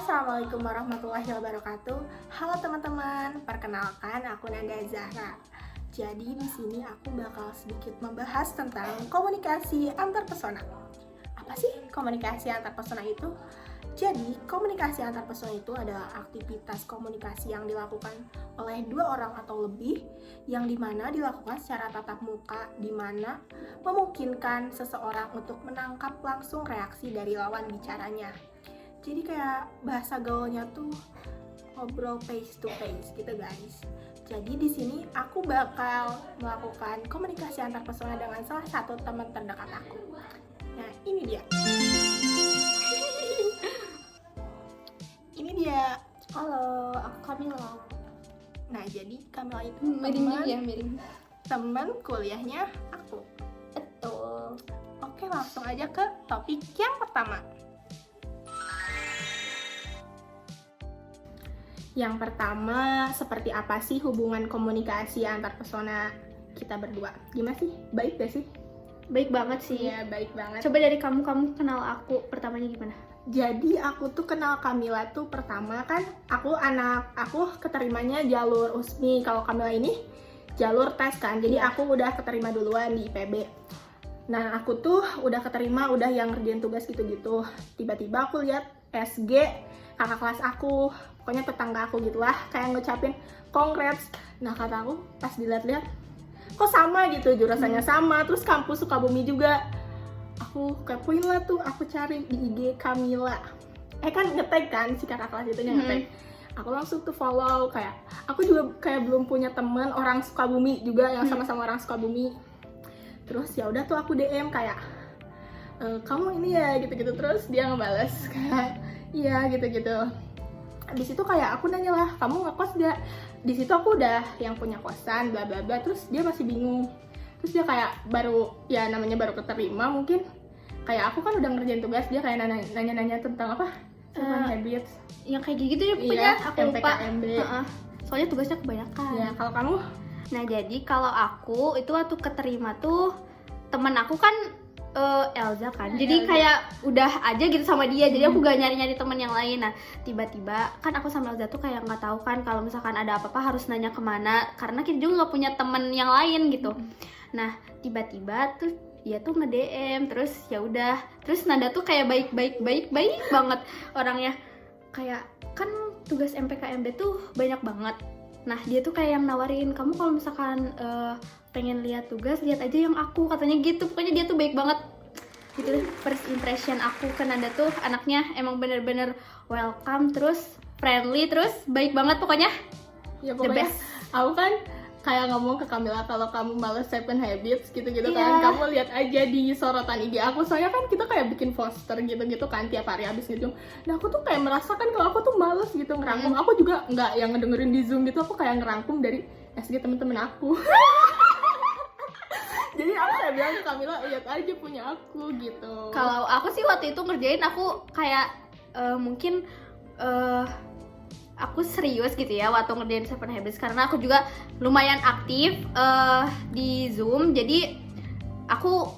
Assalamualaikum warahmatullahi wabarakatuh. Halo teman-teman, perkenalkan aku Nanda Zahra. Jadi di sini aku bakal sedikit membahas tentang komunikasi antar pesona. Apa sih komunikasi antar pesona itu? Jadi komunikasi antar pesona itu adalah aktivitas komunikasi yang dilakukan oleh dua orang atau lebih, yang dimana dilakukan secara tatap muka, dimana memungkinkan seseorang untuk menangkap langsung reaksi dari lawan bicaranya. Jadi kayak bahasa gaulnya tuh ngobrol face to face gitu guys. Jadi di sini aku bakal melakukan komunikasi antar pesona dengan salah satu teman terdekat aku. Nah, ini dia. Ini dia. Halo, aku Kamila. Nah, jadi Kamila itu Miring. teman kuliahnya aku. Betul. Oke, langsung aja ke topik yang pertama. Yang pertama, seperti apa sih hubungan komunikasi antar pesona kita berdua? Gimana sih? Baik gak sih? Baik banget sih. Iya, baik banget. Coba dari kamu kenal aku pertamanya gimana? Jadi aku tuh kenal Kamila tuh pertama kan aku keterimanya jalur USMI. Kalau Kamila ini jalur tes kan. Jadi aku udah keterima duluan di IPB. Nah, aku tuh udah keterima, udah yang ngerjain tugas gitu-gitu. Tiba-tiba aku lihat SG kakak kelas aku, pokoknya tetangga aku gitulah, kayak ngucapin congrats. Nah, kata aku pas dilihat-lihat kok sama gitu, jurusannya sama, terus kampus Sukabumi juga. Aku kepoin lah tuh, aku cari di IG Kamila. Kan nge-tag kan si kakak kelas itu nge-tag. Aku langsung tuh follow, kayak aku juga kayak belum punya teman orang Sukabumi juga yang sama-sama orang Sukabumi. Terus ya udah tuh aku DM kayak kamu ini ya gitu-gitu, terus dia ngebales kayak iya gitu-gitu. Habis itu kayak aku nanya lah, kamu ngekos gak? Di situ aku udah yang punya kosan bla bla bla, terus dia masih bingung. Terus dia kayak baru keterima mungkin. Kayak aku kan udah ngerjain tugas, dia kayak nanya-nanya tentang apa? Seven Habits. Yang kayak gitu deh pokoknya, Iya, aku lupa. MPKMB. Soalnya tugasnya kebanyakan. Ya, kalau kamu? Nah, jadi kalau aku itu waktu keterima tuh teman aku kan Elza kan, jadi Elza. kayak udah aja gitu sama dia, jadi aku gak nyari-nyari teman yang lain. Nah, tiba-tiba kan aku sama Elza tuh kayak nggak tahu kan kalau misalkan ada apa-apa harus nanya kemana, karena kita juga nggak punya teman yang lain gitu. Nah, tiba-tiba tuh dia tuh nge-DM, terus ya udah, terus Nanda tuh kayak baik banget orangnya, kayak kan tugas MPKMB tuh banyak banget. Nah, dia tuh kayak yang nawarin, kamu kalau misalkan pengen lihat tugas, lihat aja yang aku, katanya gitu. Pokoknya dia tuh baik banget gitu deh. First impression aku ke Nanda tuh anaknya emang bener-bener welcome, terus friendly, terus baik banget pokoknya. Ya The pokoknya best. aku kan kayak ngomong ke Kamila kalau kamu males Seven Habits gitu-gitu Iya. kan, kamu lihat aja di sorotan IG aku. Soalnya kan kita kayak bikin poster gitu-gitu kan tiap hari habis gitu. Nah, aku tuh kayak merasakan kalau aku tuh males gitu ngerangkum. Aku juga nggak yang ngedengerin di Zoom gitu, aku kayak ngerangkum dari SG temen-temen aku. Jadi aku kayak bilang ke Kamila, lihat aja punya aku gitu. Kalau aku sih waktu itu ngerjain, aku kayak mungkin aku serius gitu ya waktu ngerjain Seven Habits, karena aku juga lumayan aktif di Zoom. Jadi aku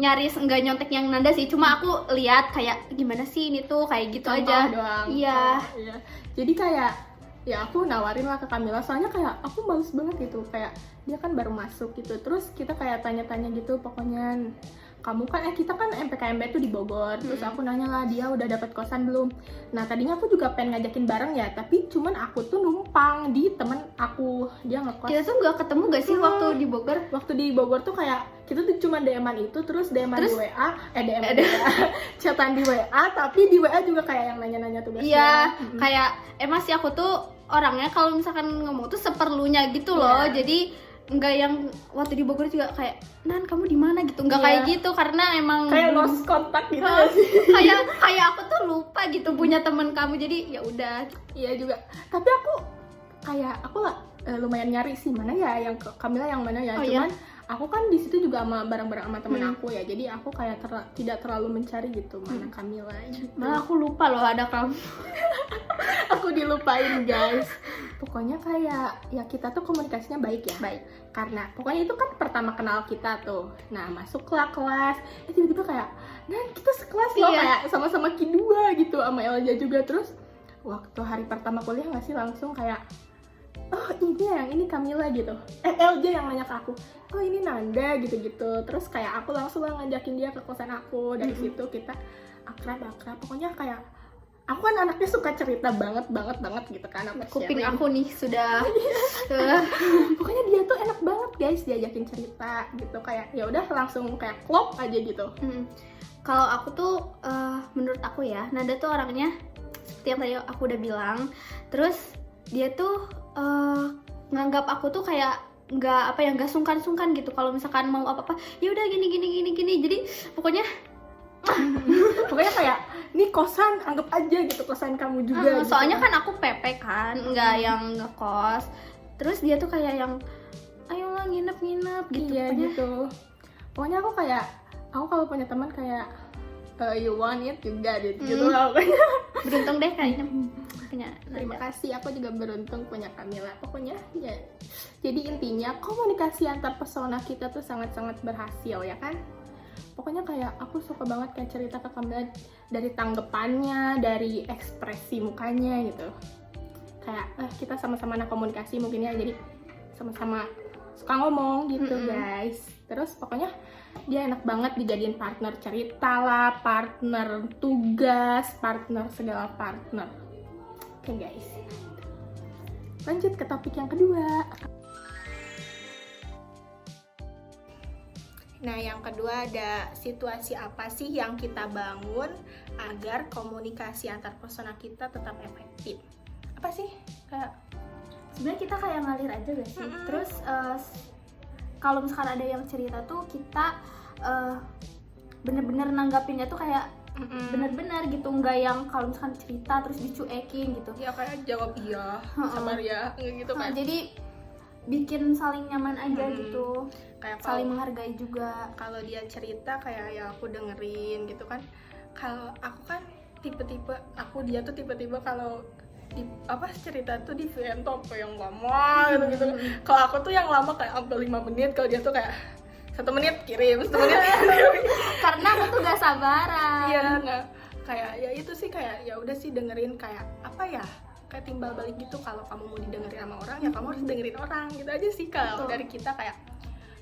nyaris nggak nyontek yang Nanda sih, cuma aku lihat kayak gimana sih ini tuh, kayak gitu Contoh aja doang. Iya. Iya. Jadi kayak ya aku nawarin lah ke Kamila, soalnya kayak aku males banget gitu, kayak dia kan baru masuk gitu, terus kita kayak tanya-tanya gitu, pokoknya kamu kan kita kan MPKMB tuh di Bogor, terus aku nanya lah dia udah dapat kosan belum. Nah, tadinya aku juga pengen ngajakin bareng ya, tapi cuman aku tuh numpang di temen aku, dia ngekos. Kita tuh nggak ketemu gak sih waktu di Bogor? Waktu di Bogor tuh kayak kita tuh cuma DM-an itu, terus DM-an di WA, chatan di WA, tapi di WA juga kayak yang nanya-nanya tugasnya. Iya, kayak emang sih aku tuh orangnya kalau misalkan ngomong tuh seperlunya gitu loh. Iya. Jadi nggak yang waktu di Bogor juga kayak, Nan kamu di mana gitu, nggak Iya. kayak gitu, karena emang Kayak lost contact gitu ya sih. kayak aku tuh lupa gitu punya temen kamu, jadi ya udah. Iya juga. Tapi aku lah lumayan nyari sih mana ya yang Kamila yang mana ya. Oh, Cuman iya? aku kan di situ juga sama bareng-bareng sama temen aku ya. Jadi aku kayak tidak terlalu mencari gitu mana Kamila gitu. Malah aku lupa loh ada kamu. Aku dilupain guys. Pokoknya kayak ya kita tuh komunikasinya baik ya. Baik. Karena pokoknya itu kan pertama kenal kita tuh. Nah, masuk kelas, tiba-tiba kayak, nah kita sekelas loh, Iya. kayak sama-sama Q2 gitu sama Elja juga. Terus waktu hari pertama kuliah nggak sih langsung kayak oh ini Camila gitu. LJ yang nanya ke aku, oh ini Nanda gitu-gitu. Terus kayak aku langsung lah ngajakin dia ke kosan aku. Dari situ kita akrab. Pokoknya kayak aku kan anaknya suka cerita banget gitu kan. Kuping aku nih sudah Pokoknya dia tuh enak banget guys diajakin cerita gitu. Kayak ya udah langsung kayak klop aja gitu. Kalau aku tuh menurut aku ya, Nanda tuh orangnya seperti yang tadi aku udah bilang. Terus dia tuh nganggap aku tuh kayak nggak sungkan gitu kalau misalkan mau apa ya udah gini. Jadi pokoknya kayak ini kosan anggap aja gitu, kosan kamu juga gitu. Soalnya kan aku PP kan, nggak yang ngekos. Terus dia tuh kayak yang ayolah nginep gitu. Iya gitu. Pokoknya aku kalau punya teman kayak you want it juga gitu lah pokoknya. Beruntung deh kayaknya punya Terima Nanda. kasih, aku juga beruntung punya Camila. Pokoknya ya, jadi intinya komunikasi antar pesona kita tuh sangat-sangat berhasil ya kan. Pokoknya kayak aku suka banget kayak cerita ke Camila dari tanggapannya, dari ekspresi mukanya gitu. Kayak kita sama-sama anak komunikasi mungkin ya, jadi sama-sama suka ngomong gitu guys. Terus pokoknya dia enak banget dijadiin partner cerita lah, partner tugas, partner segala partner. Oke guys, lanjut ke topik yang kedua. Nah, yang kedua ada situasi apa sih yang kita bangun agar komunikasi antar pesona kita tetap efektif? Apa sih? Kayak Sebenarnya kita kayak ngalir aja gak sih? Terus kalau misalkan ada yang cerita tuh kita bener-bener nanggapinnya tuh kayak bener-bener gitu, nggak yang kalau misalkan cerita terus dicuekin gitu. ya kayak jawab iya, sabar ya, gitu kan. Jadi bikin saling nyaman aja gitu, Kayak saling menghargai juga. kalau dia cerita kayak ya aku dengerin gitu kan. Kalau aku kan tipe-tipe dia tuh tipe-tipe kalau di cerita tuh di VM tuh apa yang lama gitu. Kalau aku tuh yang lama kayak sampai 5 menit, kalau dia tuh kayak 1 menit kirim, 1 menit kirim. Karena aku tuh gak sabaran. Iya, nggak kayak ya itu sih kayak ya udah sih dengerin kayak apa ya, kayak timbal balik gitu. Kalau kamu mau didengerin sama orang ya kamu harus dengerin orang gitu aja sih. Kalau dari kita kayak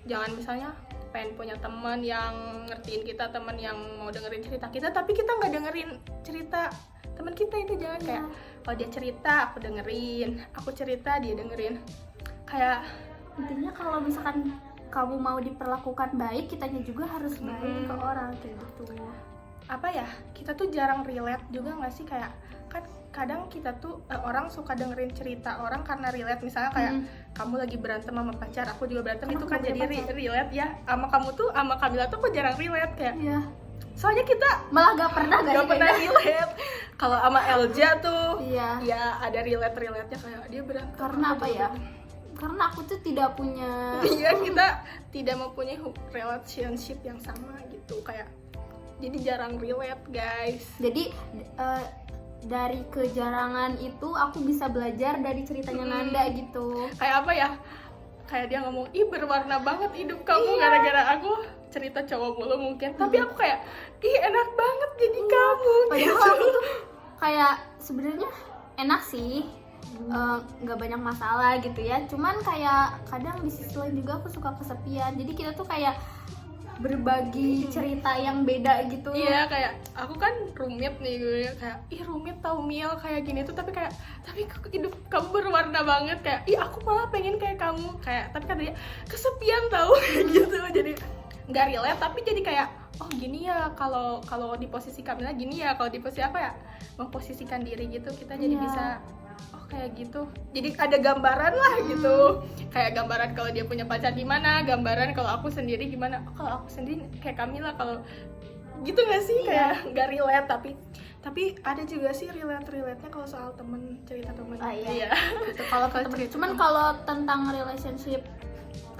jangan misalnya pengen punya teman yang ngertiin kita, teman yang mau dengerin cerita kita tapi kita nggak dengerin cerita teman kita, itu jangan. Kayak kalau dia cerita aku dengerin, aku cerita dia dengerin. Kayak Intinya kalau misalkan kamu mau diperlakukan baik, kitanya juga harus baik ke orang kayak gitu. apa ya, kita tuh jarang relate juga nggak sih? Kayak kan kadang kita tuh orang suka dengerin cerita orang karena relate. Misalnya kayak kamu lagi berantem sama pacar, aku juga berantem, itu kan jadi relate ya. Sama kamu tuh, sama Camila tuh aku jarang relate kayak. Iya. Soalnya kita Malah gak pernah relate. Kalau sama Elja tuh, Iya. ya ada relate-nya kayak dia berantem. Karena apa ya? Karena aku tuh tidak punya. Iya, kita tidak mempunyai relationship yang sama gitu, kayak jadi jarang relate guys. Jadi dari kejarangan itu aku bisa belajar dari ceritanya Nanda gitu. Kayak apa ya? Kayak dia ngomong, ih berwarna banget hidup kamu gara-gara aku cerita cowok mulu mungkin. Tapi aku kayak, ih enak banget jadi kamu. Padahal gitu. aku tuh kayak sebenarnya enak sih, nggak banyak masalah gitu ya. Cuman kayak kadang di sisi lain juga aku suka kesepian. Jadi kita tuh kayak berbagi cerita yang beda gitu. Iya, kayak aku kan rumit nih gue, kayak ih rumit tau Mil kayak gini tuh, tapi hidup kamu berwarna banget, kayak ih aku malah pengen kayak kamu, kayak tapi kan dia kesepian tau gitu. Jadi nggak relate tapi jadi kayak oh gini ya, kalau di posisi Camila gini ya, kalau di posisi apa ya, memposisikan diri gitu kita jadi bisa oh kayak gitu, jadi ada gambaran lah gitu. Kayak gambaran kalau dia punya pacar gimana, gambaran kalau aku sendiri gimana. Oh, kalau aku sendiri kayak Camila, kalau gitu nggak sih? Kayak nggak relate, tapi ada juga sih relate-nya kalau soal temen, cerita temen. Iya. Gitu, kalau temen. Cuman kalau tentang relationship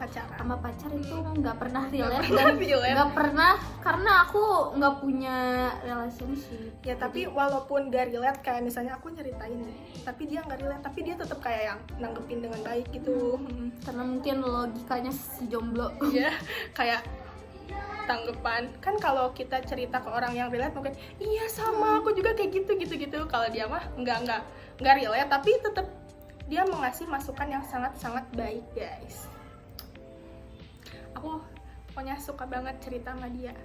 pacaran sama pacar itu nggak pernah relate pernah dan relate. nggak pernah, karena aku nggak punya relationship ya. Tapi walaupun gak relate, kayak misalnya aku nyeritain nih tapi dia nggak relate, tapi dia tetap kayak yang nanggepin dengan baik gitu. karena mungkin logikanya si jomblo. Iya, kayak tanggapan. Kan kalau kita cerita ke orang yang relate mungkin iya sama aku juga kayak gitu. Kalau dia mah enggak relate, tapi tetap dia mengasih masukan yang sangat baik, guys. Aku pokoknya suka banget cerita sama dia.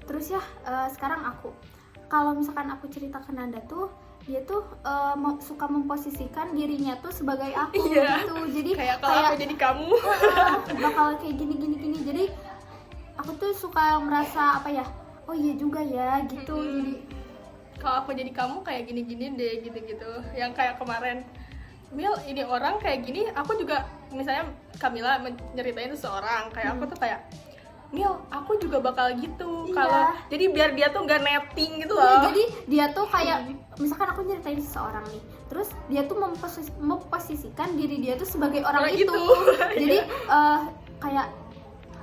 Terus ya, sekarang aku, kalau misalkan aku cerita ke Nanda tuh, dia tuh suka memposisikan dirinya tuh sebagai aku gitu. Jadi kayak kalau aku jadi kamu bakal kayak gini. Jadi aku tuh suka merasa apa ya? Oh iya juga ya gitu. Jadi kalau aku jadi kamu kayak gini deh gitu. Yang kayak kemarin, Mil, ini orang kayak gini, aku juga misalnya Kamila menceritain seseorang kayak aku tuh kayak Mil, aku juga bakal gitu. Kalau jadi biar dia tuh nggak netting gitu loh. Jadi dia tuh kayak misalkan aku nyeritain seseorang nih, terus dia tuh memposisikan diri dia tuh sebagai orang itu. Jadi kayak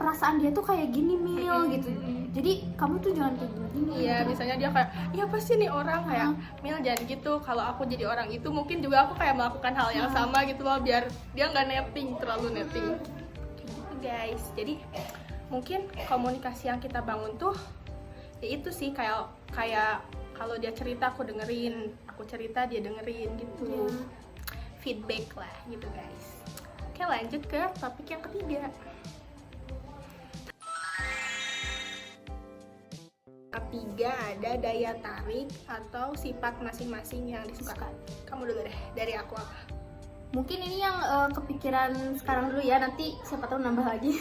perasaan dia tuh kayak gini, Mil, gitu. Jadi kamu tuh jangan kayak gini. Iya, gitu. misalnya dia kayak, iya pasti nih orang kayak Mil jangan gitu. Kalau aku jadi orang itu mungkin juga aku kayak melakukan hal yang sama gitu loh, biar dia nggak netting, terlalu netting. Gitu guys. Jadi mungkin komunikasi yang kita bangun tuh ya itu sih, kayak kalau dia cerita aku dengerin, aku cerita dia dengerin gitu. Feedback lah gitu guys. Oke, lanjut ke topik yang ketiga. Ketiga ada daya tarik atau sifat masing-masing yang disuka. Kamu dulu deh, dari aku apa? Mungkin ini yang kepikiran sekarang dulu ya, nanti siapa tahu nambah lagi.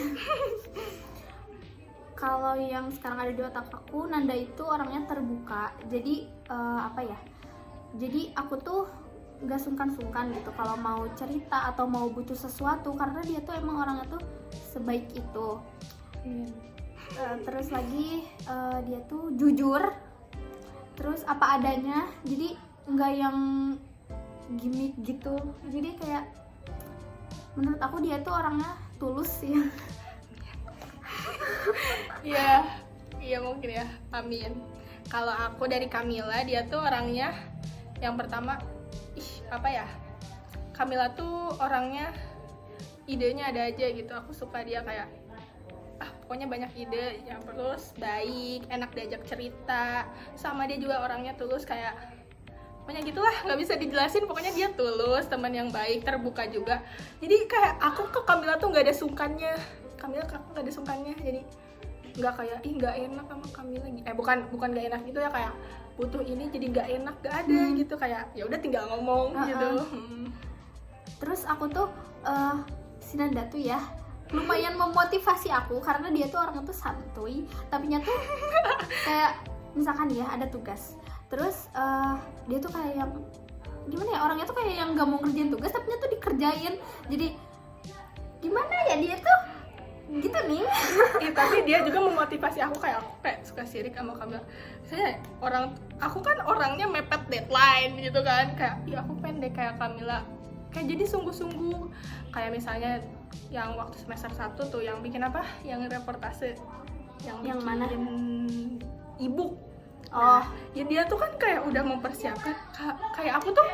Kalau yang sekarang ada di otak aku, Nanda itu orangnya terbuka. Jadi apa ya? Jadi aku tuh gak sungkan-sungkan gitu kalau mau cerita atau mau butuh sesuatu, karena dia tuh emang orangnya tuh sebaik itu. Terus lagi dia tuh jujur, terus apa adanya, jadi nggak yang gimmick gitu. Jadi kayak menurut aku dia tuh orangnya tulus ya. Iya mungkin ya, amin. Kalau aku dari Kamila, dia tuh orangnya yang pertama, apa ya, Kamila tuh orangnya idenya ada aja gitu. Aku suka dia kayak pokoknya banyak ide, yang terus baik, enak diajak cerita. Sama dia juga orangnya tulus, kayak pokoknya gitulah, nggak bisa dijelasin, pokoknya dia tulus, teman yang baik, terbuka juga. Jadi kayak aku ke Kamila tuh nggak ada sungkannya. Kamila ke aku nggak ada sungkannya, jadi nggak kayak nggak enak sama Kamila. Bukan nggak enak gitu ya, kayak butuh ini jadi nggak enak, nggak ada gitu. Kayak ya udah tinggal ngomong gitu. Terus aku tuh si Nanda tuh ya lumayan memotivasi aku, karena dia tuh orangnya tuh santuy, tapi nya tuh kayak misalkan ya ada tugas, terus dia tuh kayak yang gimana ya, orangnya tuh kayak yang gak mau ngerjain tugas tapi nya tuh dikerjain. Jadi gimana ya, dia tuh gitu nih. Tapi dia juga memotivasi aku, kayak suka sirik sama Kamila. Misalnya aku kan orangnya mepet deadline gitu kan, kayak aku pendek kayak Kamila, kayak jadi sungguh-sungguh. Kayak misalnya yang waktu semester 1 tuh yang bikin apa? Yang reportase, yang mana? E-book. Ya dia tuh kan kayak udah mempersiapkan, kayak aku tuh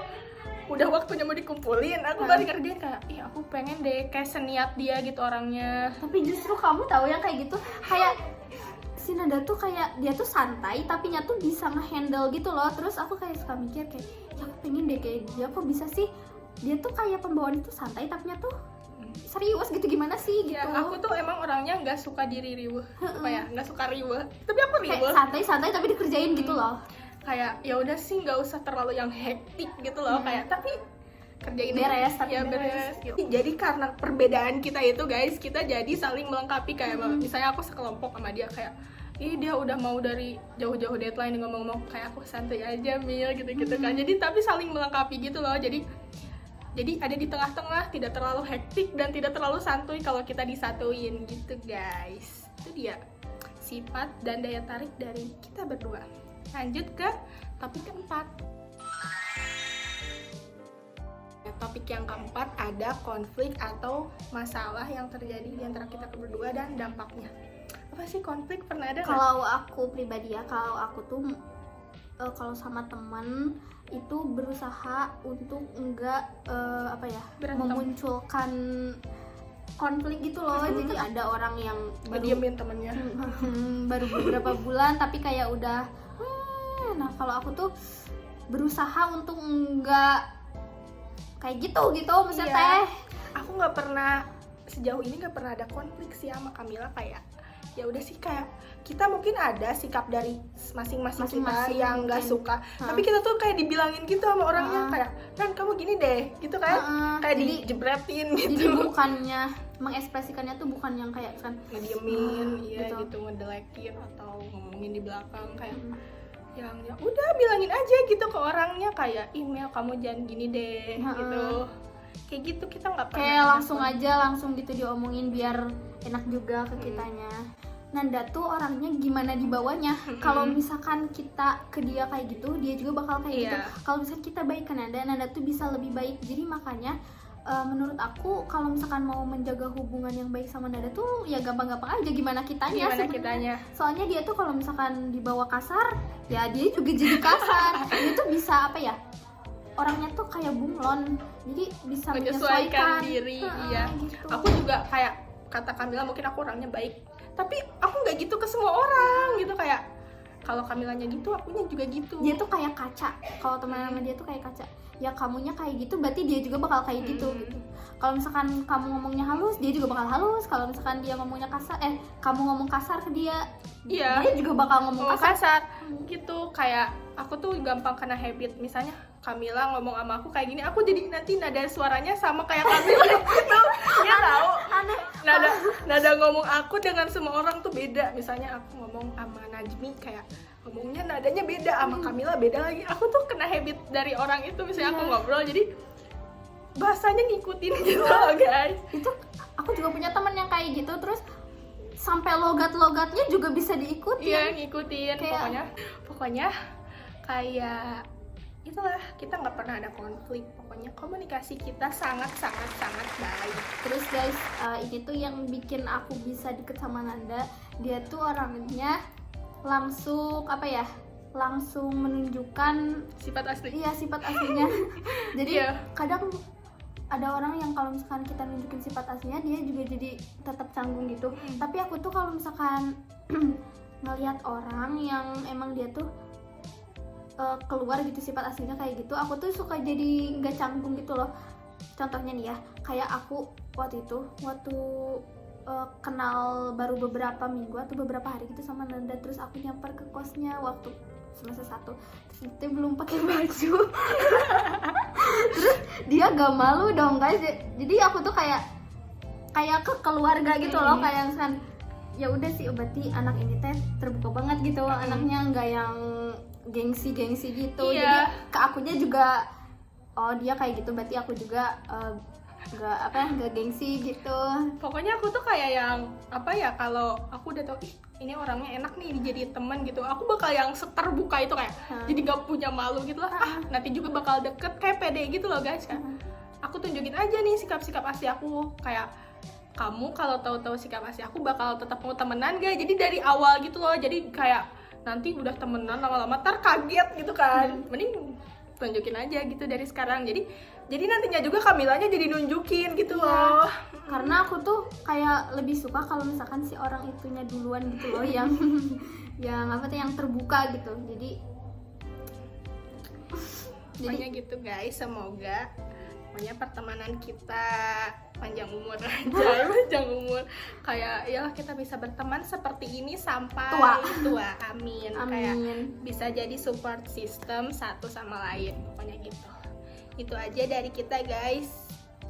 udah waktunya mau dikumpulin, aku baru ngerjain kayak aku pengen deh kayak seniat dia gitu orangnya. Tapi justru kamu tahu yang kayak gitu, kayak si Nanda tuh kayak dia tuh santai tapi nya tuh bisa ngehandle gitu loh. Terus aku kayak suka mikir kayak ya aku pengen deh kayak dia, kok bisa sih dia tuh kayak pembawaan itu santai tapi nya tuh serius gitu, gimana sih gitu. Ya, aku tuh emang orangnya nggak suka diri riweh, nggak suka riweh, tapi aku riweh. Kayak santai tapi dikerjain gitu loh. Kayak ya udah sih nggak usah terlalu yang hektik gitu loh, kayak tapi kerjain beres, tapi ya beres gitu. Jadi karena perbedaan kita itu guys, kita jadi saling melengkapi. Kayak misalnya aku sekelompok sama dia, kayak dia udah mau dari jauh-jauh deadline ngomong-ngomong, kayak aku santai aja Mil gitu-gitu kan. Jadi tapi saling melengkapi gitu loh. Jadi ada di tengah-tengah, tidak terlalu hektik dan tidak terlalu santuy kalau kita disatuin gitu guys. Itu dia sifat dan daya tarik dari kita berdua. Lanjut ke topik keempat. Topik yang keempat ada konflik atau masalah yang terjadi di antara kita berdua dan dampaknya. Apa sih konflik? Pernah ada nggak? Kalau aku pribadi ya, kalau aku tuh kalau sama teman itu berusaha untuk enggak memunculkan konflik gitu loh. Jadi ada orang yang ngediemin temennya. baru beberapa bulan tapi kayak udah nah kalau aku tuh berusaha untuk enggak kayak gitu maksudnya Iya. teh. Aku nggak pernah, sejauh ini nggak pernah ada konflik sih sama Kamila. Kayak ya udah sih, kayak kita mungkin ada sikap dari masing-masing kita Masing-masing yang nggak mungkin. suka, tapi kita tuh kayak dibilangin gitu sama orangnya, kayak kan kamu gini deh gitu kan, kayak Jadi- dijebretin Jadi gitu, bukannya mengekspresikannya tuh bukan yang kayak kan ngediemin, iya gitu. gitu, ngedelekin atau ngomongin di belakang, kayak yang ya udah bilangin aja gitu ke orangnya, kayak email kamu jangan gini deh gitu, kayak gitu. Kita nggak pernah kayak ada langsung aja langsung gitu diomongin biar enak juga ke kitanya. Nanda tuh orangnya gimana dibawanya. Kalau misalkan kita ke dia kayak gitu, dia juga bakal kayak gitu. Iya. Kalau misalkan kita baik ke Nanda tuh bisa lebih baik. Jadi makanya menurut aku kalau misalkan mau menjaga hubungan yang baik sama Nanda tuh ya gampang-gampang aja gimana kitanya. gimana sebenarnya. kitanya. Soalnya dia tuh kalau misalkan dibawa kasar, ya dia juga jadi kasar. Dia tuh bisa apa ya? Orangnya tuh kayak bunglon, jadi bisa Menyesuaikan diri, iya. Gitu. Aku juga kayak kata Kamila, mungkin aku orangnya baik, tapi aku nggak gitu ke semua orang gitu. Kayak kalau Kamilanya gitu, akunya juga gitu. Dia tuh kayak kaca. Kalau teman sama dia tuh kayak kaca. Ya kamunya kayak gitu, berarti dia juga bakal kayak gitu. Kalau misalkan kamu ngomongnya halus, dia juga bakal halus. Kalau misalkan dia ngomongnya kasar, kamu ngomong kasar ke dia, Iya. dia juga bakal ngomong Ngomong kasar. kasar gitu. Kayak aku tuh gampang kena habit, misalnya Kamila ngomong sama aku kayak gini, aku jadi nanti nada suaranya sama kayak Kamila gitu. Ya tahu. Aneh. Nada ngomong aku dengan semua orang tuh beda. Misalnya aku ngomong sama Najmi, kayak ngomongnya nadanya beda, sama Kamila beda lagi. Aku tuh kena habit dari orang itu. Misalnya aku ngobrol, jadi bahasanya ngikutin gitu loh guys. Itu aku juga punya teman yang kayak gitu, terus sampai logat-logatnya juga bisa diikuti. Iya, ngikutin. Kayak- Pokoknya kayak itulah, kita nggak pernah ada konflik. Pokoknya komunikasi kita sangat baik. Terus guys, ini tuh yang bikin aku bisa deket sama Nanda. Dia tuh orangnya langsung apa ya? Langsung menunjukkan Sifat asli. iya sifat aslinya. Jadi Iya. kadang ada orang yang kalau misalkan kita nunjukin sifat aslinya, dia juga jadi tetap canggung gitu. Tapi aku tuh kalau misalkan ngelihat orang yang emang dia tuh keluar gitu sifat aslinya kayak gitu, aku tuh suka jadi nggak canggung gitu loh. Contohnya nih ya, kayak aku waktu kenal baru beberapa minggu atau beberapa hari gitu sama Nanda, terus aku nyamper ke kosnya waktu semester 1, terus dia belum pakai baju. Terus dia gak malu dong guys, jadi aku tuh kayak ke keluarga gitu loh, kayak misalkan ya udah sih berarti anak ini teh terbuka banget gitu, anaknya nggak yang gengsi gitu. Iya. Jadi ke akunya juga oh dia kayak gitu, berarti aku juga nggak gengsi gitu. Pokoknya aku tuh kayak yang apa ya, kalau aku udah tau ini orangnya enak nih dijadiin teman gitu, aku bakal yang terbuka itu, kayak jadi gak punya malu gitu lah. Nanti juga bakal deket, kayak pede gitu loh guys kan. Aku tunjukin aja nih sikap-sikap asli aku, kayak kamu kalau tahu-tahu sikap asli aku bakal tetap mau temenan gak? Jadi dari awal gitu loh, jadi kayak nanti udah temenan lama-lama ntar kaget gitu kan. Mending tunjukin aja gitu dari sekarang, jadi nantinya juga Kamilanya jadi nunjukin gitu loh. Karena aku tuh kayak lebih suka kalau misalkan si orang itunya duluan gitu loh, yang apa tuh yang terbuka gitu. Jadi Pokoknya gitu guys, semoga pokoknya pertemanan kita panjang umur aja. Panjang umur, kayak ya kita bisa berteman seperti ini sampai tua. Amin. Kayak bisa jadi support system satu sama lain, pokoknya gitu. Itu aja dari kita guys.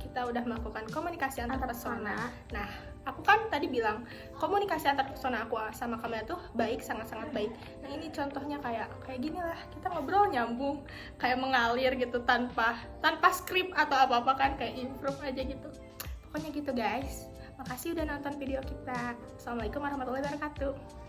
Kita udah melakukan komunikasi antar persona. Nah, aku kan tadi bilang komunikasi antar persona aku sama Kamila tuh baik, sangat-sangat baik. Nah, ini contohnya kayak gini lah, kita ngobrol nyambung, kayak mengalir gitu tanpa skrip atau apa-apa kan, kayak improve aja gitu. Pokoknya gitu guys. Makasih udah nonton video kita. Assalamualaikum warahmatullahi wabarakatuh.